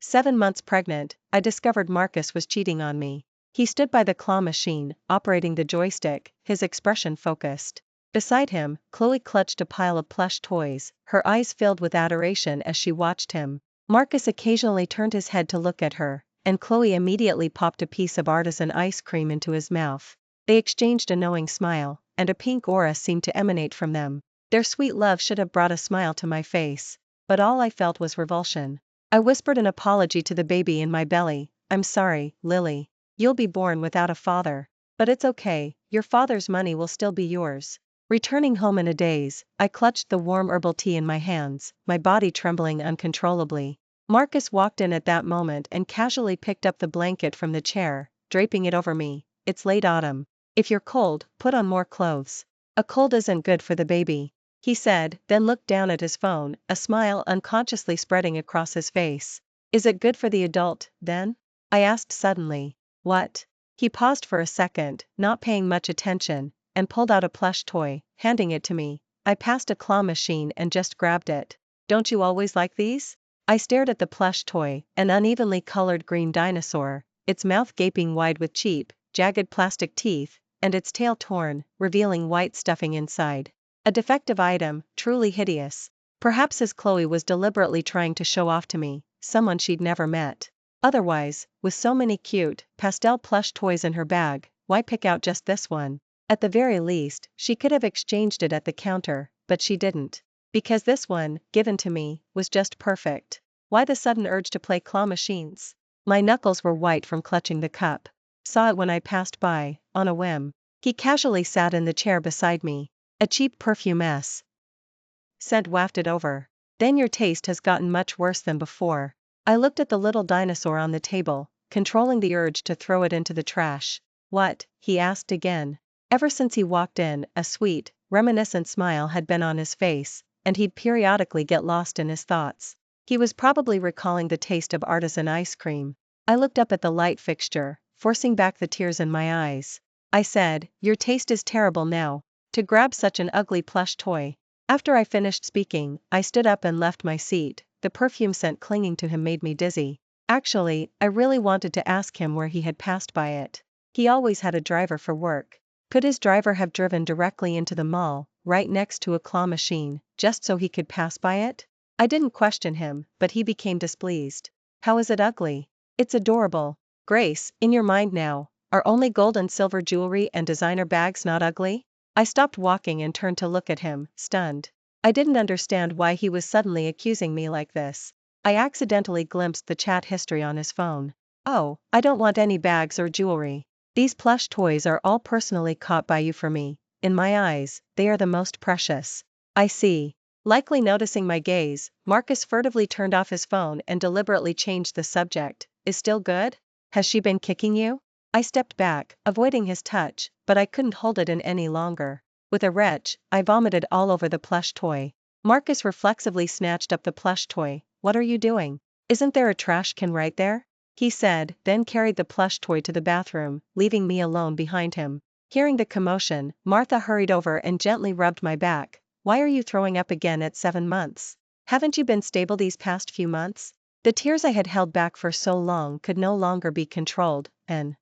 7 months pregnant, I discovered Marcus was cheating on me. He stood by the claw machine, operating the joystick, his expression focused. Beside him, Chloe clutched a pile of plush toys, her eyes filled with adoration as she watched him. Marcus occasionally turned his head to look at her, and Chloe immediately popped a piece of artisan ice cream into his mouth. They exchanged a knowing smile, and a pink aura seemed to emanate from them. Their sweet love should have brought a smile to my face, but all I felt was revulsion. I whispered an apology to the baby in my belly. I'm sorry, Lily. You'll be born without a father. But it's okay, your father's money will still be yours. Returning home in a daze, I clutched the warm herbal tea in my hands, my body trembling uncontrollably. Marcus walked in at that moment and casually picked up the blanket from the chair, draping it over me. It's late autumn. If you're cold, put on more clothes. A cold isn't good for the baby, he said, then looked down at his phone, a smile unconsciously spreading across his face. Is it good for the adult, then? I asked suddenly. What? He paused for a second, not paying much attention, and pulled out a plush toy, handing it to me. I passed a claw machine and just grabbed it. Don't you always like these? I stared at the plush toy, an unevenly colored green dinosaur, its mouth gaping wide with cheap, jagged plastic teeth, and its tail torn, revealing white stuffing inside. A defective item, truly hideous. Perhaps his Chloe was deliberately trying to show off to me, someone she'd never met. Otherwise, with so many cute, pastel plush toys in her bag, why pick out just this one? At the very least, she could have exchanged it at the counter, but she didn't. Because this one, given to me, was just perfect. Why the sudden urge to play claw machines? My knuckles were white from clutching the cup. Saw it when I passed by, on a whim. He casually sat in the chair beside me. A cheap perfume scent wafted over. Then your taste has gotten much worse than before. I looked at the little dinosaur on the table, controlling the urge to throw it into the trash. What? He asked again. Ever since he walked in, a sweet, reminiscent smile had been on his face, and he'd periodically get lost in his thoughts. He was probably recalling the taste of artisan ice cream. I looked up at the light fixture, forcing back the tears in my eyes. I said, your taste is terrible now. To grab such an ugly plush toy. After I finished speaking, I stood up and left my seat. The perfume scent clinging to him made me dizzy. Actually, I really wanted to ask him where he had passed by it. He always had a driver for work. Could his driver have driven directly into the mall, right next to a claw machine, just so he could pass by it? I didn't question him, but he became displeased. How is it ugly? It's adorable. Grace, in your mind now, are only gold and silver jewelry and designer bags not ugly? I stopped walking and turned to look at him, stunned. I didn't understand why he was suddenly accusing me like this. I accidentally glimpsed the chat history on his phone. Oh, I don't want any bags or jewelry. These plush toys are all personally caught by you for me. In my eyes, they are the most precious. I see. Likely noticing my gaze, Marcus furtively turned off his phone and deliberately changed the subject. Is still good? Has she been kicking you? I stepped back, avoiding his touch, but I couldn't hold it in any longer. With a retch, I vomited all over the plush toy. Marcus reflexively snatched up the plush toy. What are you doing? Isn't there a trash can right there? He said, then carried the plush toy to the bathroom, leaving me alone behind him. Hearing the commotion, Martha hurried over and gently rubbed my back. Why are you throwing up again at 7 months? Haven't you been stable these past few months? The tears I had held back for so long could no longer be controlled, and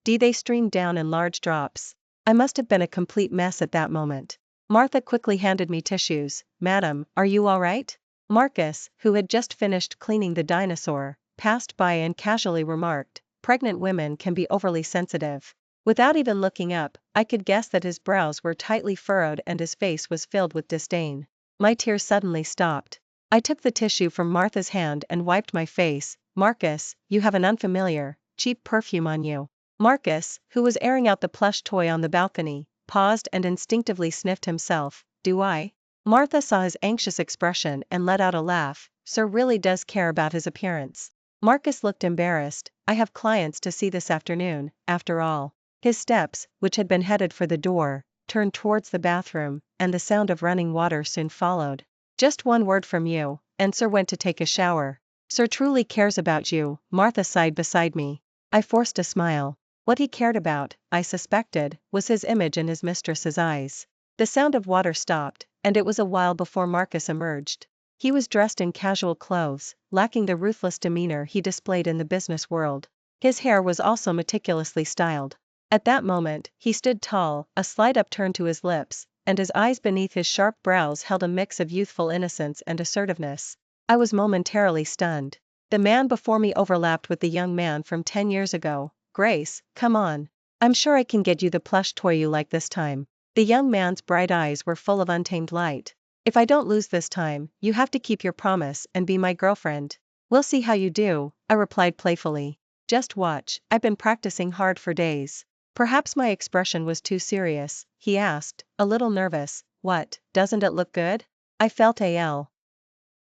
they streamed down in large drops. I must have been a complete mess at that moment. Martha quickly handed me tissues. Madam, are you all right? Marcus, who had just finished cleaning the dinosaur, passed by and casually remarked, pregnant women can be overly sensitive. Without even looking up, I could guess that his brows were tightly furrowed and his face was filled with disdain. My tears suddenly stopped. I took the tissue from Martha's hand and wiped my face. Marcus, you have an unfamiliar, cheap perfume on you. Marcus, who was airing out the plush toy on the balcony, paused and instinctively sniffed himself. Do I? Martha saw his anxious expression and let out a laugh. Sir really does care about his appearance. Marcus looked embarrassed. I have clients to see this afternoon, after all. His steps, which had been headed for the door, turned towards the bathroom, and the sound of running water soon followed. Just one word from you, and Sir went to take a shower. Sir truly cares about you, Martha sighed beside me. I forced a smile. What he cared about, I suspected, was his image in his mistress's eyes. The sound of water stopped, and it was a while before Marcus emerged. He was dressed in casual clothes, lacking the ruthless demeanor he displayed in the business world. His hair was also meticulously styled. At that moment, he stood tall, a slight upturn to his lips, and his eyes beneath his sharp brows held a mix of youthful innocence and assertiveness. I was momentarily stunned. The man before me overlapped with the young man from 10 years ago. Grace, come on. I'm sure I can get you the plush toy you like this time. The young man's bright eyes were full of untamed light. If I don't lose this time, you have to keep your promise and be my girlfriend. We'll see how you do, I replied playfully. Just watch, I've been practicing hard for days. Perhaps my expression was too serious, he asked, a little nervous. What, doesn't it look good? I felt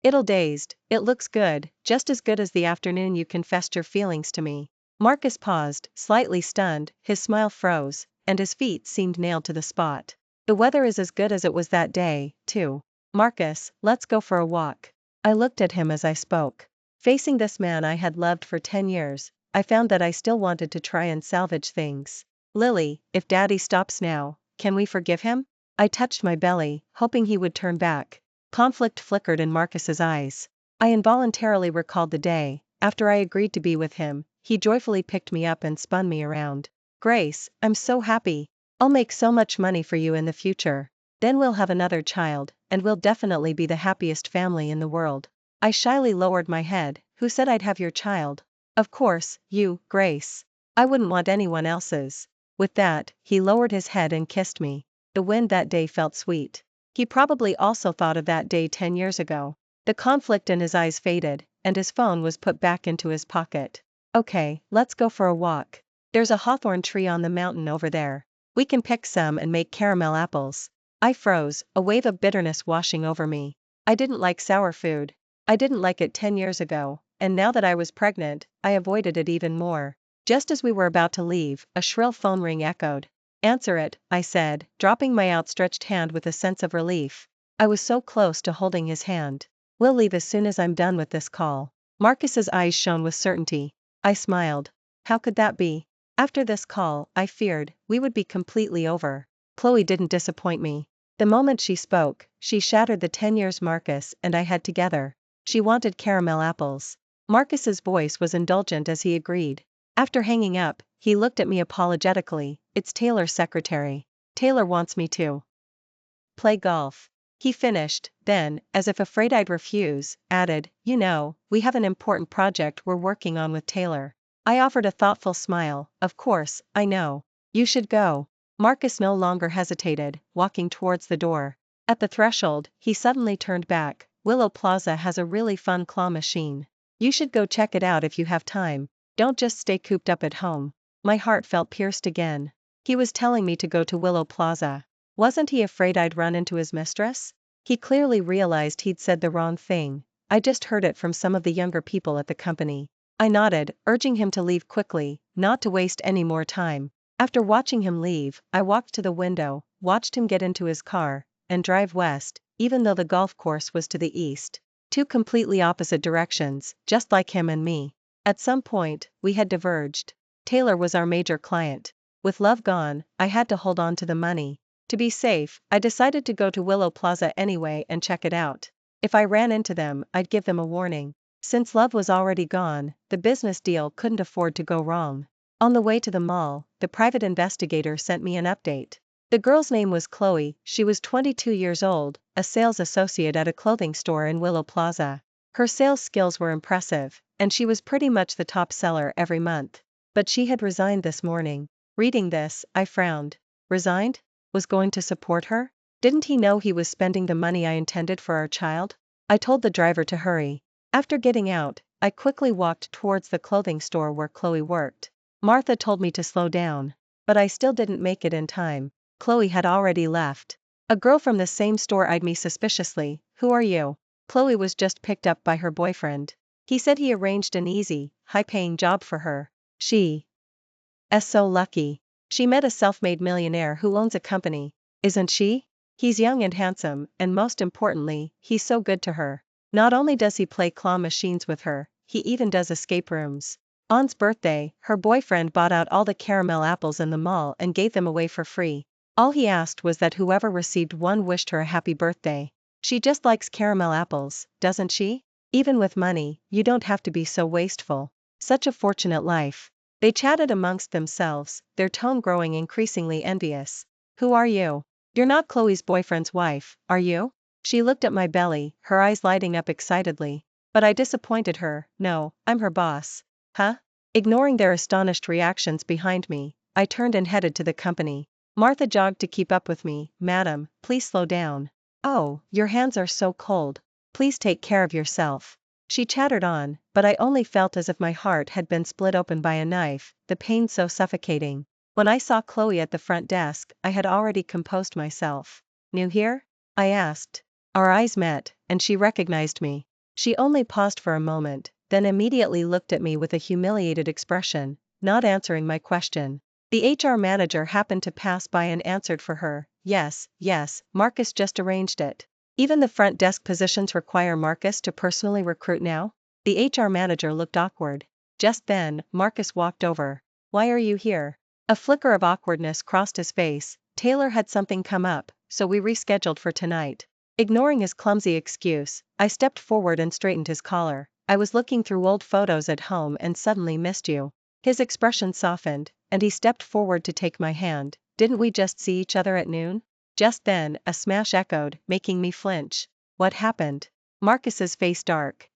It'll dazed. It looks good, just as good as the afternoon you confessed your feelings to me. Marcus paused, slightly stunned, his smile froze, and his feet seemed nailed to the spot. The weather is as good as it was that day, too. Marcus, let's go for a walk. I looked at him as I spoke. Facing this man I had loved for 10 years, I found that I still wanted to try and salvage things. Lily, if Daddy stops now, can we forgive him? I touched my belly, hoping he would turn back. Conflict flickered in Marcus's eyes. I involuntarily recalled the day, after I agreed to be with him, he joyfully picked me up and spun me around. Grace, I'm so happy. I'll make so much money for you in the future. Then we'll have another child, and we'll definitely be the happiest family in the world. I shyly lowered my head. Who said I'd have your child? Of course, you, Grace. I wouldn't want anyone else's. With that, he lowered his head and kissed me. The wind that day felt sweet. He probably also thought of that day 10 years ago. The conflict in his eyes faded, and his phone was put back into his pocket. Okay, let's go for a walk. There's a hawthorn tree on the mountain over there. We can pick some and make caramel apples. I froze, a wave of bitterness washing over me. I didn't like sour food. I didn't like it 10 years ago, and now that I was pregnant, I avoided it even more. Just as we were about to leave, a shrill phone ring echoed. Answer it, I said, dropping my outstretched hand with a sense of relief. I was so close to holding his hand. We'll leave as soon as I'm done with this call. Marcus's eyes shone with certainty. I smiled. How could that be? After this call, I feared, we would be completely over. Chloe didn't disappoint me. The moment she spoke, she shattered the 10 years Marcus and I had together. She wanted caramel apples. Marcus's voice was indulgent as he agreed. After hanging up, he looked at me apologetically. It's Taylor's secretary. Taylor wants me to play golf. He finished, then, as if afraid I'd refuse, added, you know, we have an important project we're working on with Taylor. I offered a thoughtful smile. Of course, I know. You should go. Marcus no longer hesitated, walking towards the door. At the threshold, he suddenly turned back. Willow Plaza has a really fun claw machine. You should go check it out if you have time. Don't just stay cooped up at home. My heart felt pierced again. He was telling me to go to Willow Plaza. Wasn't he afraid I'd run into his mistress? He clearly realized he'd said the wrong thing. I just heard it from some of the younger people at the company. I nodded, urging him to leave quickly, not to waste any more time. After watching him leave, I walked to the window, watched him get into his car, and drive west, even though the golf course was to the east. Two completely opposite directions, just like him and me. At some point, we had diverged. Taylor was our major client. With love gone, I had to hold on to the money. To be safe, I decided to go to Willow Plaza anyway and check it out. If I ran into them, I'd give them a warning. Since love was already gone, the business deal couldn't afford to go wrong. On the way to the mall, the private investigator sent me an update. The girl's name was Chloe. She was 22 years old, a sales associate at a clothing store in Willow Plaza. Her sales skills were impressive, and she was pretty much the top seller every month. But she had resigned this morning. Reading this, I frowned. Resigned? Was going to support her? Didn't he know he was spending the money I intended for our child? I told the driver to hurry. After getting out, I quickly walked towards the clothing store where Chloe worked. Martha told me to slow down. But I still didn't make it in time. Chloe had already left. A girl from the same store eyed me suspiciously. Who are you? Chloe was just picked up by her boyfriend. He said he arranged an easy, high-paying job for her. She's so lucky. She met a self-made millionaire who owns a company. Isn't she? He's young and handsome, and most importantly, he's so good to her. Not only does he play claw machines with her, he even does escape rooms. On's birthday, her boyfriend bought out all the caramel apples in the mall and gave them away for free. All he asked was that whoever received one wished her a happy birthday. She just likes caramel apples, doesn't she? Even with money, you don't have to be so wasteful. Such a fortunate life. They chatted amongst themselves, their tone growing increasingly envious. Who are you? You're not Chloe's boyfriend's wife, are you? She looked at my belly, her eyes lighting up excitedly. But I disappointed her. No, I'm her boss. Huh? Ignoring their astonished reactions behind me, I turned and headed to the company. Martha jogged to keep up with me. Madam, please slow down. Oh, your hands are so cold. Please take care of yourself. She chattered on, but I only felt as if my heart had been split open by a knife, the pain so suffocating. When I saw Chloe at the front desk, I had already composed myself. New here? I asked. Our eyes met, and she recognized me. She only paused for a moment, then immediately looked at me with a humiliated expression, not answering my question. The HR manager happened to pass by and answered for her. Yes, Marcus just arranged it. Even the front desk positions require Marcus to personally recruit now? The HR manager looked awkward. Just then, Marcus walked over. Why are you here? A flicker of awkwardness crossed his face. Taylor had something come up, so we rescheduled for tonight. Ignoring his clumsy excuse, I stepped forward and straightened his collar. I was looking through old photos at home and suddenly missed you. His expression softened, and he stepped forward to take my hand. Didn't we just see each other at noon? Just then, a smash echoed, making me flinch. What happened? Marcus's face dark.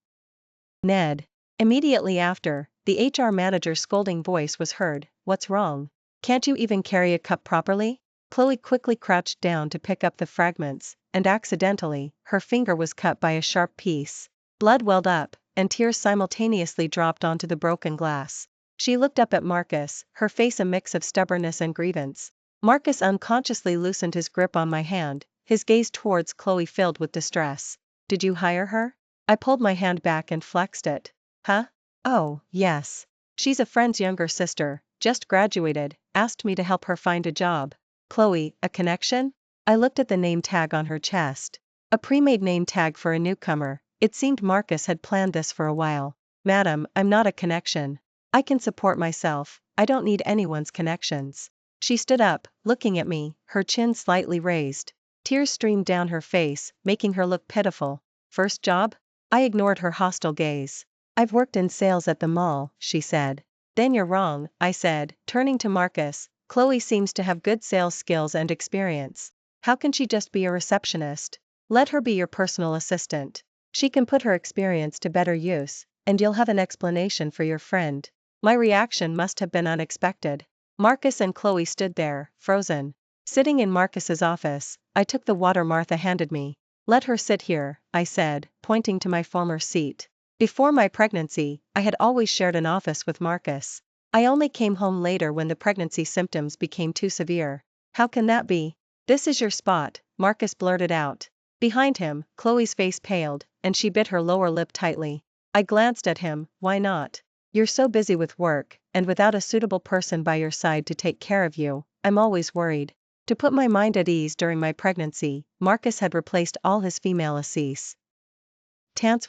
Ned. Immediately after, the HR manager's scolding voice was heard. What's wrong? Can't you even carry a cup properly? Chloe quickly crouched down to pick up the fragments, and accidentally, her finger was cut by a sharp piece. Blood welled up, and tears simultaneously dropped onto the broken glass. She looked up at Marcus, her face a mix of stubbornness and grievance. Marcus unconsciously loosened his grip on my hand, his gaze towards Chloe filled with distress. Did you hire her? I pulled my hand back and flexed it. Huh? Oh, yes. She's a friend's younger sister, just graduated, asked me to help her find a job. Chloe, a connection? I looked at the name tag on her chest. A pre-made name tag for a newcomer. It seemed Marcus had planned this for a while. Madam, I'm not a connection. I can support myself, I don't need anyone's connections. She stood up, looking at me, her chin slightly raised. Tears streamed down her face, making her look pitiful. First job? I ignored her hostile gaze. I've worked in sales at the mall, she said. Then you're wrong, I said, turning to Marcus. Chloe seems to have good sales skills and experience. How can she just be a receptionist? Let her be your personal assistant. She can put her experience to better use, and you'll have an explanation for your friend. My reaction must have been unexpected. Marcus and Chloe stood there, frozen. Sitting in Marcus's office, I took the water Martha handed me. Let her sit here, I said, pointing to my former seat. Before my pregnancy, I had always shared an office with Marcus. I only came home later when the pregnancy symptoms became too severe. How can that be? This is your spot, Marcus blurted out. Behind him, Chloe's face paled, and she bit her lower lip tightly. I glanced at him. Why not? You're so busy with work, and without a suitable person by your side to take care of you, I'm always worried. To put my mind at ease during my pregnancy, Marcus had replaced all his female assistants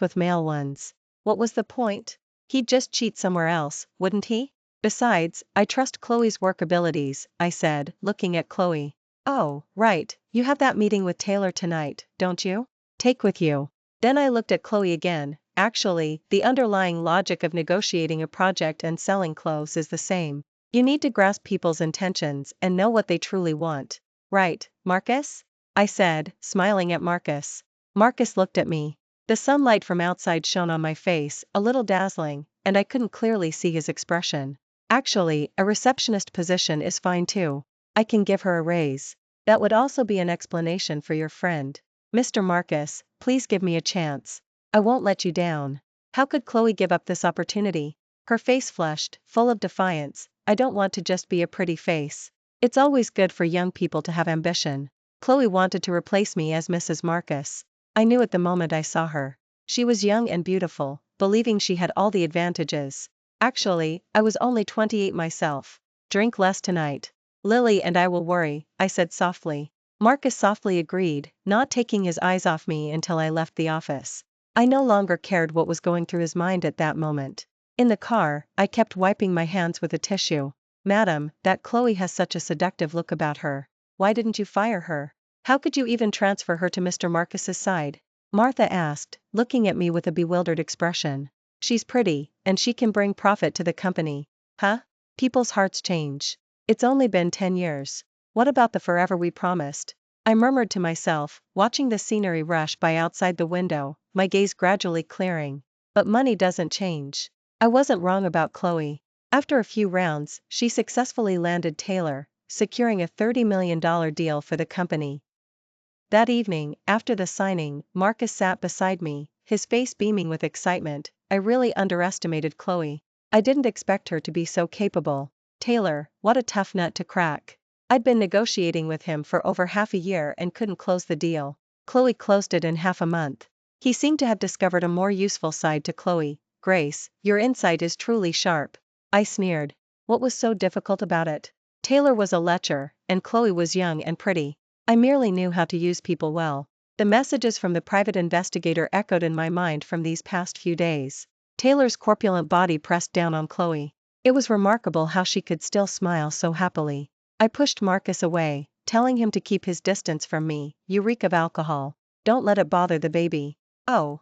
with male ones. What was the point? He'd just cheat somewhere else, wouldn't he? Besides, I trust Chloe's work abilities, I said, looking at Chloe. Oh, right, you have that meeting with Taylor tonight, don't you? Take with you. Then I looked at Chloe again. Actually, the underlying logic of negotiating a project and selling clothes is the same. You need to grasp people's intentions and know what they truly want. Right, Marcus? I said, smiling at Marcus. Marcus looked at me. The sunlight from outside shone on my face, a little dazzling, and I couldn't clearly see his expression. Actually, a receptionist position is fine too. I can give her a raise. That would also be an explanation for your friend. Mr. Marcus, please give me a chance. I won't let you down. How could Chloe give up this opportunity? Her face flushed, full of defiance. I don't want to just be a pretty face. It's always good for young people to have ambition. Chloe wanted to replace me as Mrs. Marcus. I knew it the moment I saw her. She was young and beautiful, believing she had all the advantages. Actually, I was only 28 myself. Drink less tonight. Lily and I will worry, I said softly. Marcus softly agreed, not taking his eyes off me until I left the office. I no longer cared what was going through his mind at that moment. In the car, I kept wiping my hands with a tissue. Madam, that Chloe has such a seductive look about her. Why didn't you fire her? How could you even transfer her to Mr. Marcus's side? Martha asked, looking at me with a bewildered expression. She's pretty, and she can bring profit to the company. Huh? People's hearts change. It's only been 10 years. What about the forever we promised? I murmured to myself, watching the scenery rush by outside the window, my gaze gradually clearing. But money doesn't change. I wasn't wrong about Chloe. After a few rounds, she successfully landed Taylor, securing a $30 million deal for the company. That evening, after the signing, Marcus sat beside me, his face beaming with excitement. I really underestimated Chloe. I didn't expect her to be so capable. Taylor, what a tough nut to crack. I'd been negotiating with him for over half a year and couldn't close the deal. Chloe closed it in half a month. He seemed to have discovered a more useful side to Chloe. Grace, your insight is truly sharp. I sneered. What was so difficult about it? Taylor was a lecher, and Chloe was young and pretty. I merely knew how to use people well. The messages from the private investigator echoed in my mind from these past few days. Taylor's corpulent body pressed down on Chloe. It was remarkable how she could still smile so happily. I pushed Marcus away, telling him to keep his distance from me. You reek of alcohol. Don't let it bother the baby. Oh,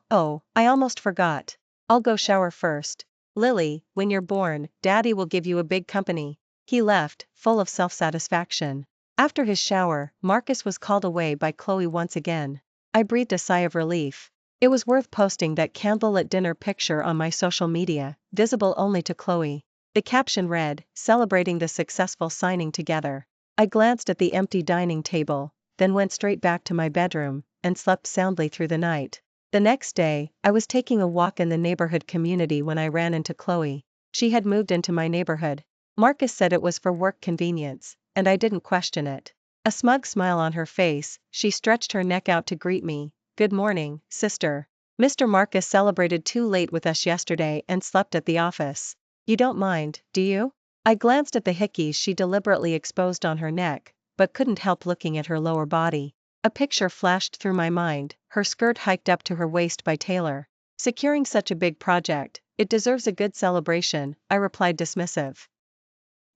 I almost forgot. I'll go shower first. Lily, when you're born, Daddy will give you a big company. He left, full of self-satisfaction. After his shower, Marcus was called away by Chloe once again. I breathed a sigh of relief. It was worth posting that candlelit dinner picture on my social media, visible only to Chloe. The caption read, "Celebrating the successful signing together." I glanced at the empty dining table, then went straight back to my bedroom, and slept soundly through the night. The next day, I was taking a walk in the neighborhood community when I ran into Chloe. She had moved into my neighborhood. Marcus said it was for work convenience, and I didn't question it. A smug smile on her face, she stretched her neck out to greet me. Good morning, sister. Mr. Marcus celebrated too late with us yesterday and slept at the office. You don't mind, do you? I glanced at the hickeys she deliberately exposed on her neck, but couldn't help looking at her lower body. A picture flashed through my mind, her skirt hiked up to her waist by Taylor. Securing such a big project, it deserves a good celebration, I replied dismissive.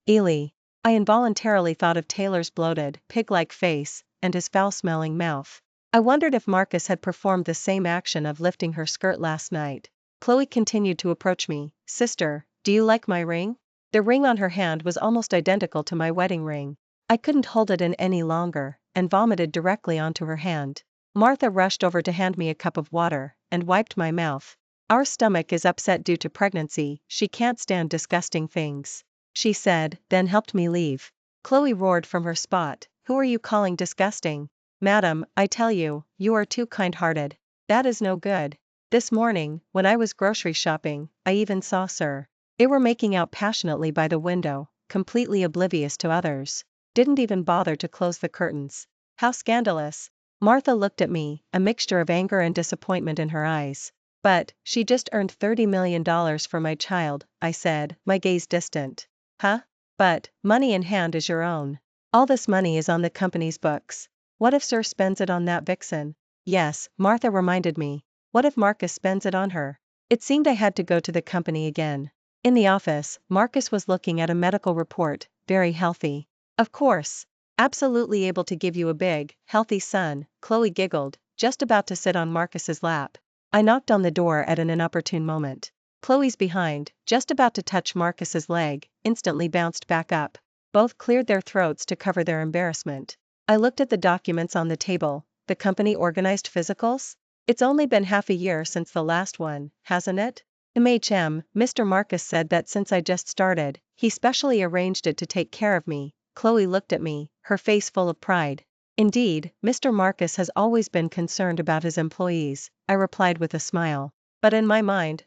Ely. I involuntarily thought of Taylor's bloated, pig-like face, and his foul-smelling mouth. I wondered if Marcus had performed the same action of lifting her skirt last night. Chloe continued to approach me. Sister, do you like my ring? The ring on her hand was almost identical to my wedding ring. I couldn't hold it in any longer, and vomited directly onto her hand. Martha rushed over to hand me a cup of water, and wiped my mouth. Our stomach is upset due to pregnancy, she can't stand disgusting things, she said, then helped me leave. Chloe roared from her spot, who are you calling disgusting? Madam, I tell you, you are too kind-hearted. That is no good. This morning, when I was grocery shopping, I even saw Sir. They were making out passionately by the window, completely oblivious to others. Didn't even bother to close the curtains. How scandalous. Martha looked at me, a mixture of anger and disappointment in her eyes. But, she just earned $30 million for my child, I said, my gaze distant. Huh? But, money in hand is your own. All this money is on the company's books. What if Sir spends it on that vixen? Yes, Martha reminded me. What if Marcus spends it on her? It seemed I had to go to the company again. In the office, Marcus was looking at a medical report, very healthy. Of course. Absolutely able to give you a big, healthy son, Chloe giggled, just about to sit on Marcus's lap. I knocked on the door at an inopportune moment. Chloe's behind, just about to touch Marcus's leg, instantly bounced back up. Both cleared their throats to cover their embarrassment. I looked at the documents on the table. The company organized physicals? It's only been half a year since the last one, hasn't it? Mr. Marcus said that since I just started, he specially arranged it to take care of me. Chloe looked at me, her face full of pride. Indeed, Mr. Marcus has always been concerned about his employees, I replied with a smile. But in my mind,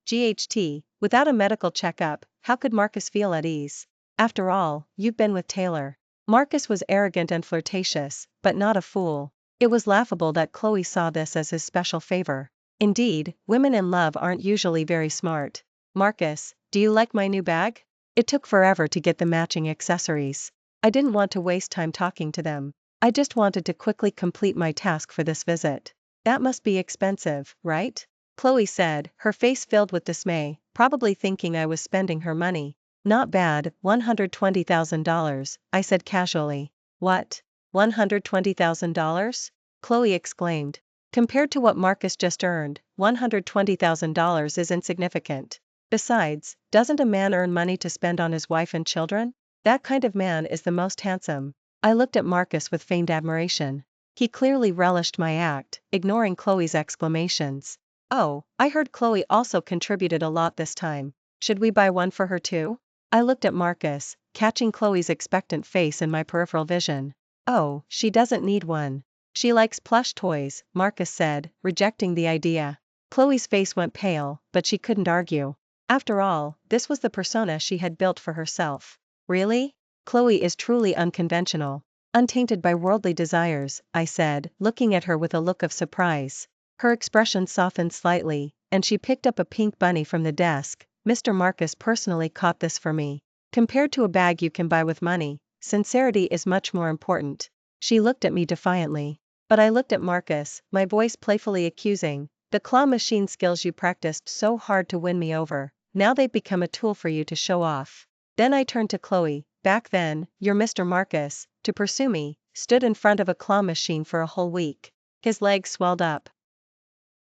GHT, without a medical checkup, how could Marcus feel at ease? After all, you've been with Taylor. Marcus was arrogant and flirtatious, but not a fool. It was laughable that Chloe saw this as his special favor. Indeed, women in love aren't usually very smart. Marcus, do you like my new bag? It took forever to get the matching accessories. I didn't want to waste time talking to them. I just wanted to quickly complete my task for this visit. That must be expensive, right? Chloe said, her face filled with dismay, probably thinking I was spending her money. Not bad, $120,000, I said casually. What? $120,000? Chloe exclaimed. Compared to what Marcus just earned, $120,000 is insignificant. Besides, doesn't a man earn money to spend on his wife and children? That kind of man is the most handsome. I looked at Marcus with feigned admiration. He clearly relished my act, ignoring Chloe's exclamations. Oh, I heard Chloe also contributed a lot this time. Should we buy one for her too? I looked at Marcus, catching Chloe's expectant face in my peripheral vision. Oh, she doesn't need one. She likes plush toys, Marcus said, rejecting the idea. Chloe's face went pale, but she couldn't argue. After all, this was the persona she had built for herself. Really? Chloe is truly unconventional. Untainted by worldly desires, I said, looking at her with a look of surprise. Her expression softened slightly, and she picked up a pink bunny from the desk. Mr. Marcus personally caught this for me. Compared to a bag you can buy with money, sincerity is much more important. She looked at me defiantly. But I looked at Marcus, my voice playfully accusing. The claw machine skills you practiced so hard to win me over, now they've become a tool for you to show off. Then I turned to Chloe. Back then, your Mr. Marcus, to pursue me, stood in front of a claw machine for a whole week. His legs swelled up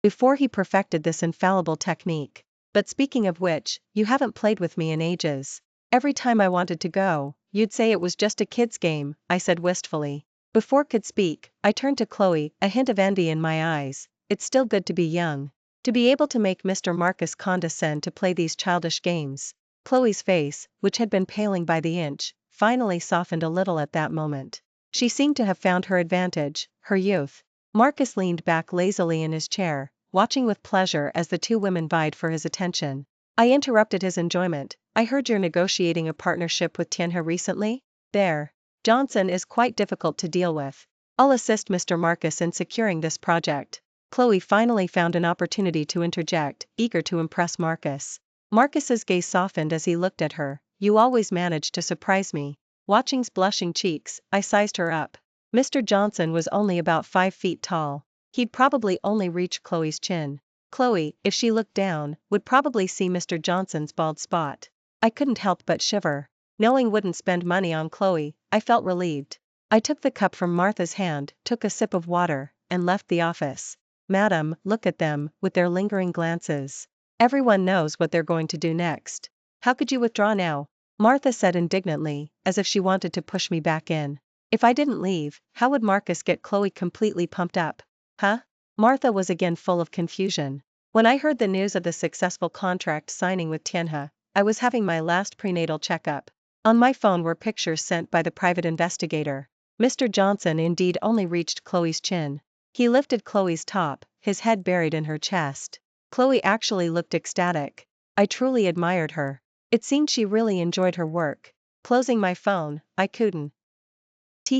before he perfected this infallible technique. But speaking of which, you haven't played with me in ages. Every time I wanted to go, you'd say it was just a kid's game, I said wistfully. Before could speak, I turned to Chloe, a hint of envy in my eyes. It's still good to be young. To be able to make Mr. Marcus condescend to play these childish games. Chloe's face, which had been paling by the inch, finally softened a little at that moment. She seemed to have found her advantage, her youth. Marcus leaned back lazily in his chair, watching with pleasure as the two women vied for his attention. I interrupted his enjoyment. I heard you're negotiating a partnership with Tianhe recently? There. Johnson is quite difficult to deal with. I'll assist Mr. Marcus in securing this project. Chloe finally found an opportunity to interject, eager to impress Marcus. Marcus's gaze softened as he looked at her. You always manage to surprise me. Watching's blushing cheeks, I sized her up. Mr. Johnson was only about 5 feet tall. He'd probably only reach Chloe's chin. Chloe, if she looked down, would probably see Mr. Johnson's bald spot. I couldn't help but shiver. Knowing wouldn't spend money on Chloe, I felt relieved. I took the cup from Martha's hand, took a sip of water, and left the office. Madam, look at them, with their lingering glances. Everyone knows what they're going to do next. How could you withdraw now? Martha said indignantly, as if she wanted to push me back in. If I didn't leave, how would Marcus get Chloe completely pumped up? Huh? Martha was again full of confusion. When I heard the news of the successful contract signing with Tianhe, I was having my last prenatal checkup. On my phone were pictures sent by the private investigator. Mr. Johnson indeed only reached Chloe's chin. He lifted Chloe's top, his head buried in her chest. Chloe actually looked ecstatic. I truly admired her. It seemed she really enjoyed her work. Closing my phone, I couldn't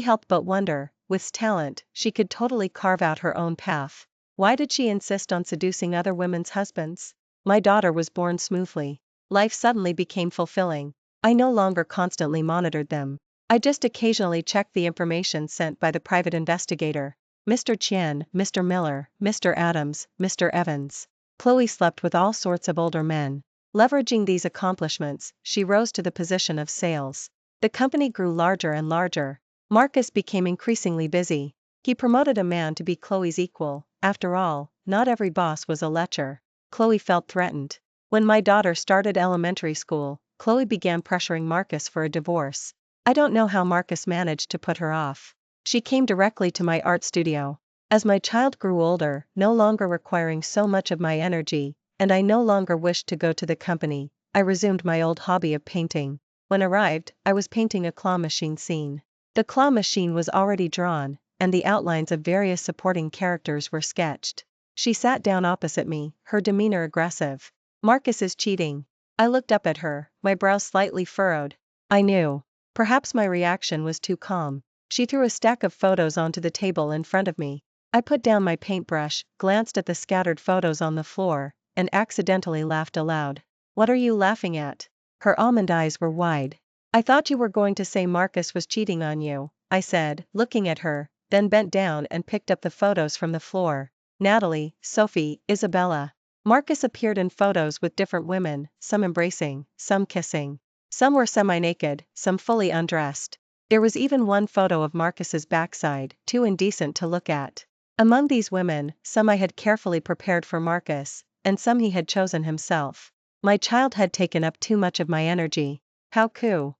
help but wonder, with talent, she could totally carve out her own path. Why did she insist on seducing other women's husbands? My daughter was born smoothly. Life suddenly became fulfilling. I no longer constantly monitored them. I just occasionally checked the information sent by the private investigator. Mr. Chen, Mr. Miller, Mr. Adams, Mr. Evans. Chloe slept with all sorts of older men. Leveraging these accomplishments, she rose to the position of sales. The company grew larger and larger. Marcus became increasingly busy. He promoted a man to be Chloe's equal. After all, not every boss was a lecher. Chloe felt threatened. When my daughter started elementary school, Chloe began pressuring Marcus for a divorce. I don't know how Marcus managed to put her off. She came directly to my art studio. As my child grew older, no longer requiring so much of my energy, and I no longer wished to go to the company, I resumed my old hobby of painting. When arrived, I was painting a claw machine scene. The claw machine was already drawn, and the outlines of various supporting characters were sketched. She sat down opposite me, her demeanor aggressive. Marcus is cheating. I looked up at her, my brow slightly furrowed. I knew. Perhaps my reaction was too calm. She threw a stack of photos onto the table in front of me. I put down my paintbrush, glanced at the scattered photos on the floor, and accidentally laughed aloud. What are you laughing at? Her almond eyes were wide. I thought you were going to say Marcus was cheating on you, I said, looking at her, then bent down and picked up the photos from the floor. Natalie, Sophie, Isabella. Marcus appeared in photos with different women, some embracing, some kissing. Some were semi-naked, some fully undressed. There was even one photo of Marcus's backside, too indecent to look at. Among these women, some I had carefully prepared for Marcus, and some he had chosen himself. My child had taken up too much of my energy. How could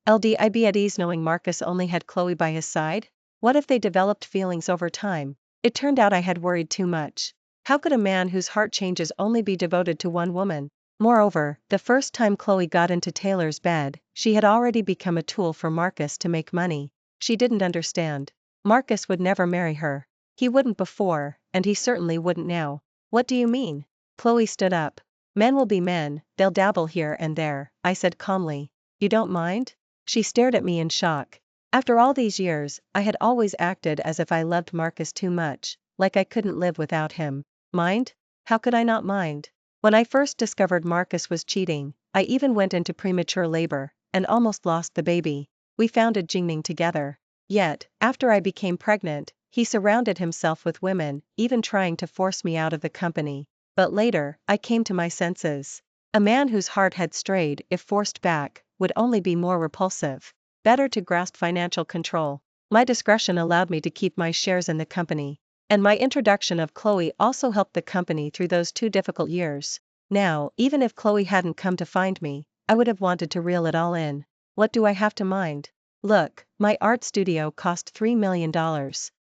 I be at ease knowing Marcus only had Chloe by his side? What if they developed feelings over time? It turned out I had worried too much. How could a man whose heart changes only be devoted to one woman? Moreover, the first time Chloe got into Taylor's bed, she had already become a tool for Marcus to make money. She didn't understand. Marcus would never marry her. He wouldn't before, and he certainly wouldn't now. What do you mean? Chloe stood up. Men will be men, they'll dabble here and there, I said calmly. You don't mind? She stared at me in shock. After all these years, I had always acted as if I loved Marcus too much, like I couldn't live without him. Mind? How could I not mind? When I first discovered Marcus was cheating, I even went into premature labor, and almost lost the baby. We founded Jingming together. Yet, after I became pregnant, he surrounded himself with women, even trying to force me out of the company. But later, I came to my senses. A man whose heart had strayed, if forced back, would only be more repulsive. Better to grasp financial control. My discretion allowed me to keep my shares in the company. And my introduction of Chloe also helped the company through those 2 difficult years. Now, even if Chloe hadn't come to find me, I would have wanted to reel it all in. What do I have to mind? Look, my art studio cost $3 million.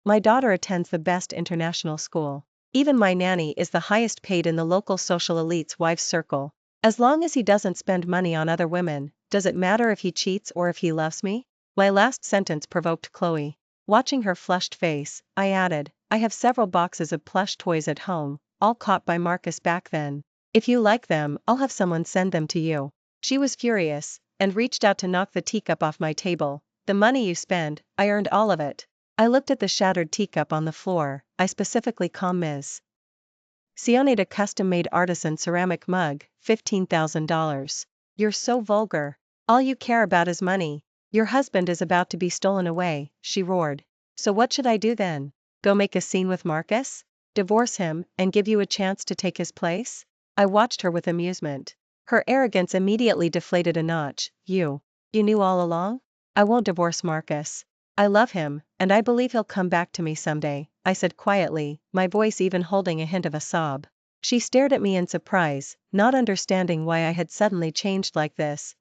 My daughter attends the best international school. Even my nanny is the highest paid in the local social elite's wife's circle. As long as he doesn't spend money on other women, does it matter if he cheats or if he loves me? My last sentence provoked Chloe. Watching her flushed face, I added, I have several boxes of plush toys at home, all caught by Marcus back then. If you like them, I'll have someone send them to you. She was furious, and reached out to knock the teacup off my table. The money you spend, I earned all of it. I looked at the shattered teacup on the floor. I specifically called Ms. Sionade a custom-made artisan ceramic mug, $15,000. You're so vulgar. All you care about is money. Your husband is about to be stolen away, she roared. So what should I do then? Go make a scene with Marcus? Divorce him, and give you a chance to take his place? I watched her with amusement. Her arrogance immediately deflated a notch. You knew all along? I won't divorce Marcus. I love him, and I believe he'll come back to me someday, I said quietly, my voice even holding a hint of a sob. She stared at me in surprise, not understanding why I had suddenly changed like this.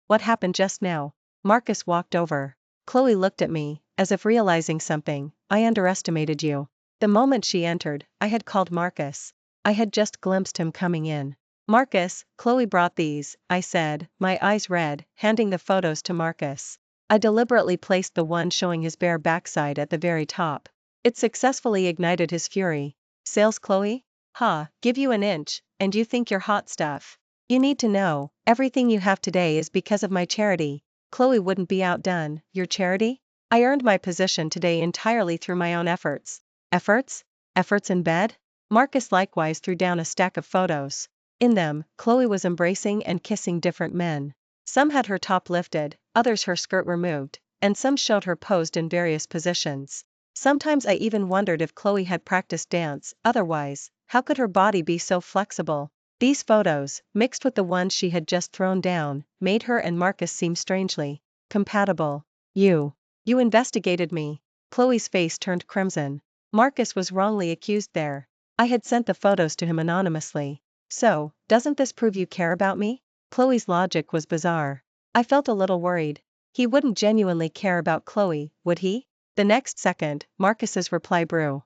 What happened just now? Marcus walked over. Chloe looked at me, as if realizing something. I underestimated you. The moment she entered, I had called Marcus. I had just glimpsed him coming in. Marcus, Chloe brought these, I said, my eyes red, handing the photos to Marcus. I deliberately placed the one showing his bare backside at the very top. It successfully ignited his fury. Sales, Chloe? Ha, give you an inch, and you think you're hot stuff. You need to know, everything you have today is because of my charity. Chloe wouldn't be outdone. Your charity? I earned my position today entirely through my own efforts. Efforts? Efforts in bed? Marcus likewise threw down a stack of photos. In them, Chloe was embracing and kissing different men. Some had her top lifted, others her skirt removed, and some showed her posed in various positions. Sometimes I even wondered if Chloe had practiced dance, otherwise, how could her body be so flexible? These photos, mixed with the ones she had just thrown down, made her and Marcus seem strangely compatible. You investigated me. Chloe's face turned crimson. Marcus was wrongly accused there. I had sent the photos to him anonymously. So, doesn't this prove you care about me? Chloe's logic was bizarre. I felt a little worried. He wouldn't genuinely care about Chloe, would he? The next second, Marcus's reply brew.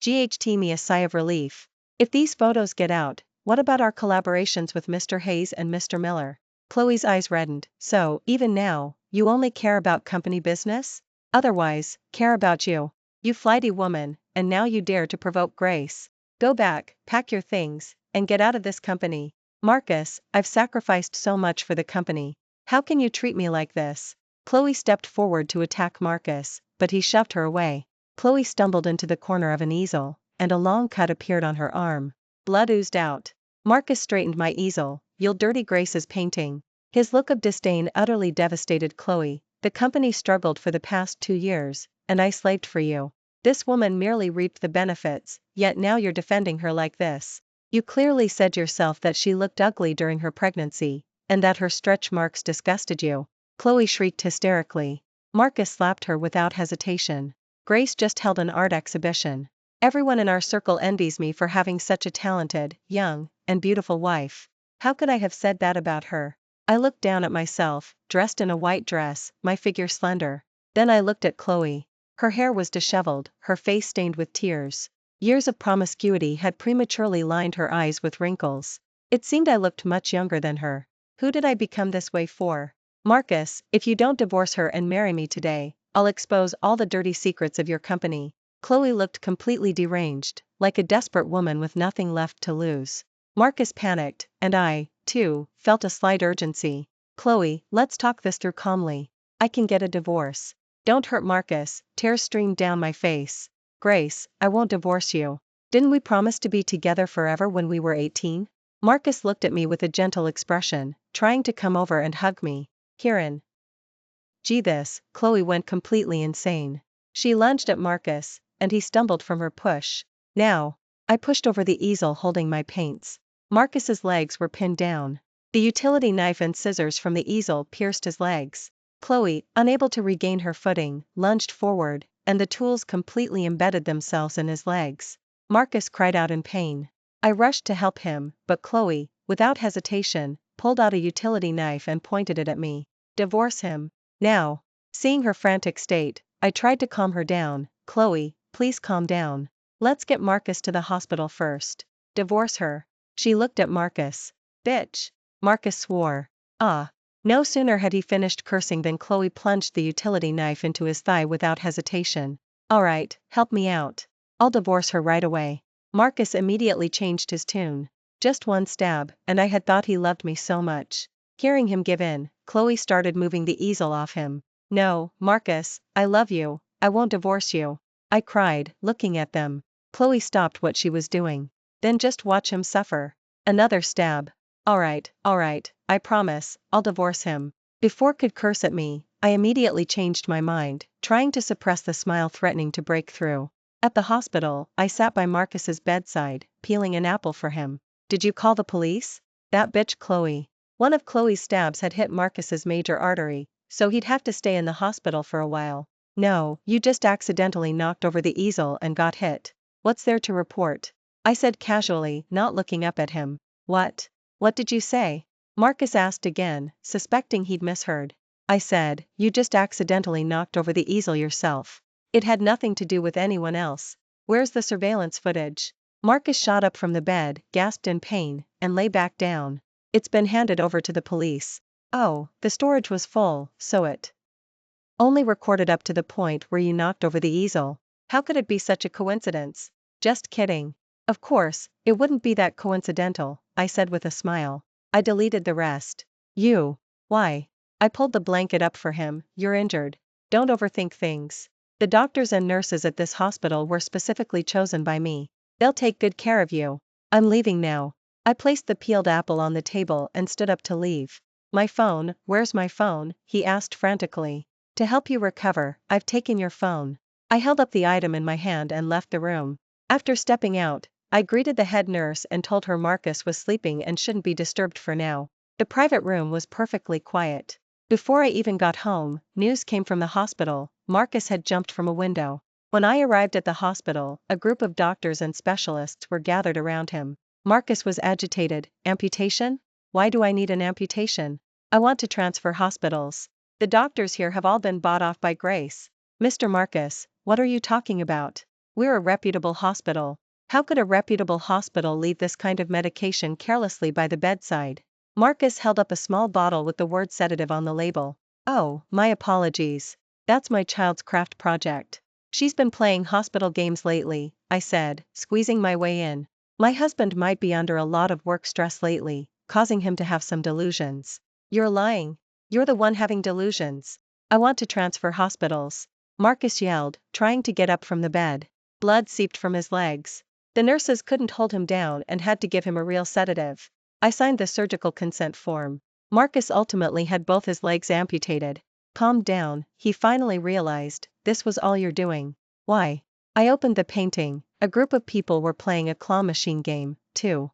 GHT me a sigh of relief. If these photos get out, what about our collaborations with Mr. Hayes and Mr. Miller? Chloe's eyes reddened. So, even now, you only care about company business? Otherwise, care about you. You flighty woman, and now you dare to provoke Grace. Go back, pack your things, and get out of this company. Marcus, I've sacrificed so much for the company. How can you treat me like this? Chloe stepped forward to attack Marcus, but he shoved her away. Chloe stumbled into the corner of an easel, and a long cut appeared on her arm. Blood oozed out. Marcus straightened my easel. You'll dirty Grace's painting. His look of disdain utterly devastated Chloe. The company struggled for the past 2 years, and I slaved for you. This woman merely reaped the benefits, yet now you're defending her like this. You clearly said yourself that she looked ugly during her pregnancy, and that her stretch marks disgusted you. Chloe shrieked hysterically. Marcus slapped her without hesitation. Grace just held an art exhibition. Everyone in our circle envies me for having such a talented, young, and beautiful wife. How could I have said that about her? I looked down at myself, dressed in a white dress, my figure slender. Then I looked at Chloe. Her hair was disheveled, her face stained with tears. Years of promiscuity had prematurely lined her eyes with wrinkles. It seemed I looked much younger than her. Who did I become this way for? Marcus, if you don't divorce her and marry me today, I'll expose all the dirty secrets of your company. Chloe looked completely deranged, like a desperate woman with nothing left to lose. Marcus panicked, and I, too, felt a slight urgency. Chloe, let's talk this through calmly. I can get a divorce. Don't hurt Marcus, tears streamed down my face. Grace, I won't divorce you. Didn't we promise to be together forever when we were 18? Marcus looked at me with a gentle expression, trying to come over and hug me. Kieran. This, Chloe went completely insane. She lunged at Marcus, and he stumbled from her push. Now. I pushed over the easel holding my paints. Marcus's legs were pinned down. The utility knife and scissors from the easel pierced his legs. Chloe, unable to regain her footing, lunged forward, and the tools completely embedded themselves in his legs. Marcus cried out in pain. I rushed to help him, but Chloe, without hesitation, pulled out a utility knife and pointed it at me. Divorce him. Now. Seeing her frantic state, I tried to calm her down. Chloe, please calm down. Let's get Marcus to the hospital first. Divorce her. She looked at Marcus. Bitch. Marcus swore. Ah. No sooner had he finished cursing than Chloe plunged the utility knife into his thigh without hesitation. All right, help me out. I'll divorce her right away. Marcus immediately changed his tune. Just one stab, and I had thought he loved me so much. Hearing him give in, Chloe started moving the easel off him. No, Marcus, I love you, I won't divorce you. I cried, looking at them. Chloe stopped what she was doing. Then just watch him suffer. Another stab. All right, I promise, I'll divorce him. Before could curse at me, I immediately changed my mind, trying to suppress the smile threatening to break through. At the hospital, I sat by Marcus's bedside, peeling an apple for him. Did you call the police? That bitch Chloe. One of Chloe's stabs had hit Marcus's major artery, so he'd have to stay in the hospital for a while. No, you just accidentally knocked over the easel and got hit. What's there to report? I said casually, not looking up at him. What? What did you say? Marcus asked again, suspecting he'd misheard. I said, you just accidentally knocked over the easel yourself. It had nothing to do with anyone else. Where's the surveillance footage? Marcus shot up from the bed, gasped in pain, and lay back down. It's been handed over to the police. Oh, the storage was full, so it only recorded up to the point where you knocked over the easel. How could it be such a coincidence? Just kidding. Of course, it wouldn't be that coincidental, I said with a smile. I deleted the rest. You. Why? I pulled the blanket up for him. You're injured. Don't overthink things. The doctors and nurses at this hospital were specifically chosen by me. They'll take good care of you. I'm leaving now. I placed the peeled apple on the table and stood up to leave. My phone, where's my phone? He asked frantically. To help you recover, I've taken your phone. I held up the item in my hand and left the room. After stepping out, I greeted the head nurse and told her Marcus was sleeping and shouldn't be disturbed for now. The private room was perfectly quiet. Before I even got home, news came from the hospital. Marcus had jumped from a window. When I arrived at the hospital, a group of doctors and specialists were gathered around him. Marcus was agitated. Amputation? Why do I need an amputation? I want to transfer hospitals. The doctors here have all been bought off by Grace. Mr. Marcus, what are you talking about? We're a reputable hospital. How could a reputable hospital leave this kind of medication carelessly by the bedside? Marcus held up a small bottle with the word sedative on the label. Oh, my apologies. That's my child's craft project. She's been playing hospital games lately, I said, squeezing my way in. My husband might be under a lot of work stress lately, causing him to have some delusions. You're lying. You're the one having delusions. I want to transfer hospitals. Marcus yelled, trying to get up from the bed. Blood seeped from his legs. The nurses couldn't hold him down and had to give him a real sedative. I signed the surgical consent form. Marcus ultimately had both his legs amputated. Calmed down, he finally realized, this was all you're doing. Why? I opened the painting. A group of people were playing a claw machine game, too.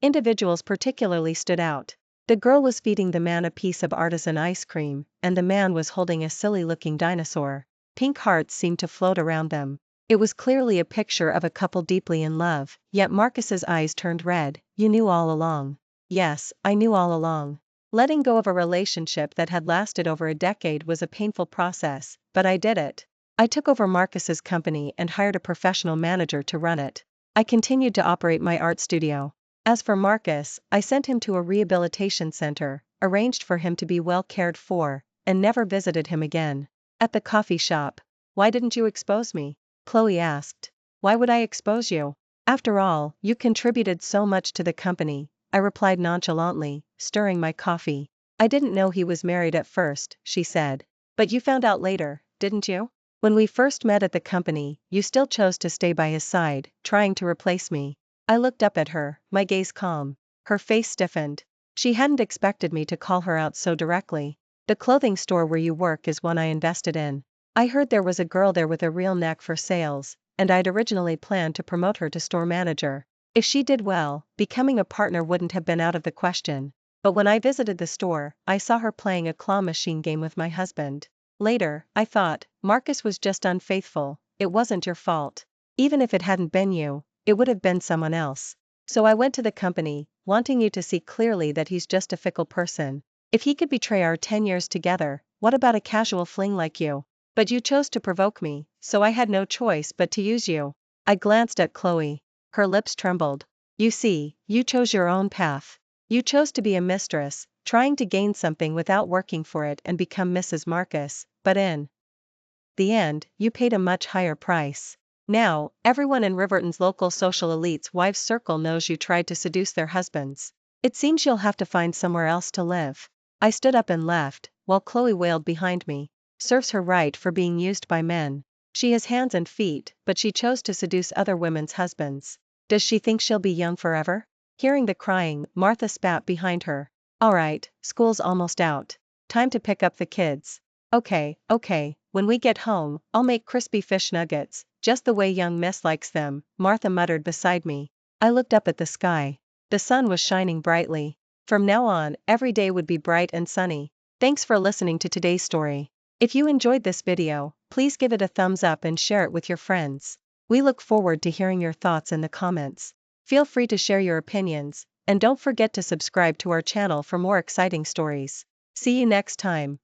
Individuals particularly stood out. The girl was feeding the man a piece of artisan ice cream, and the man was holding a silly-looking dinosaur. Pink hearts seemed to float around them. It was clearly a picture of a couple deeply in love, yet Marcus's eyes turned red. You knew all along. Yes, I knew all along. Letting go of a relationship that had lasted over a decade was a painful process, but I did it. I took over Marcus's company and hired a professional manager to run it. I continued to operate my art studio. As for Marcus, I sent him to a rehabilitation center, arranged for him to be well cared for, and never visited him again. At the coffee shop. Why didn't you expose me? Chloe asked. Why would I expose you? After all, you contributed so much to the company, I replied nonchalantly, stirring my coffee. I didn't know he was married at first, she said. But you found out later, didn't you? When we first met at the company, you still chose to stay by his side, trying to replace me. I looked up at her, my gaze calm. Her face stiffened. She hadn't expected me to call her out so directly. The clothing store where you work is one I invested in. I heard there was a girl there with a real knack for sales, and I'd originally planned to promote her to store manager. If she did well, becoming a partner wouldn't have been out of the question. But when I visited the store, I saw her playing a claw machine game with my husband. Later, I thought, Marcus was just unfaithful, it wasn't your fault. Even if it hadn't been you, it would have been someone else. So I went to the company, wanting you to see clearly that he's just a fickle person. If he could betray our 10 years together, what about a casual fling like you? But you chose to provoke me, so I had no choice but to use you. I glanced at Chloe. Her lips trembled. You see, you chose your own path. You chose to be a mistress, trying to gain something without working for it and become Mrs. Marcus, but in the end, you paid a much higher price. Now, everyone in Riverton's local social elite's wives' circle knows you tried to seduce their husbands. It seems you'll have to find somewhere else to live. I stood up and left, while Chloe wailed behind me. Serves her right for being used by men. She has hands and feet, but she chose to seduce other women's husbands. Does she think she'll be young forever? Hearing the crying, Martha spat behind her. All right, school's almost out. Time to pick up the kids. Okay, when we get home, I'll make crispy fish nuggets, just the way young Miss likes them, Martha muttered beside me. I looked up at the sky. The sun was shining brightly. From now on, every day would be bright and sunny. Thanks for listening to today's story. If you enjoyed this video, please give it a thumbs up and share it with your friends. We look forward to hearing your thoughts in the comments. Feel free to share your opinions, and don't forget to subscribe to our channel for more exciting stories. See you next time.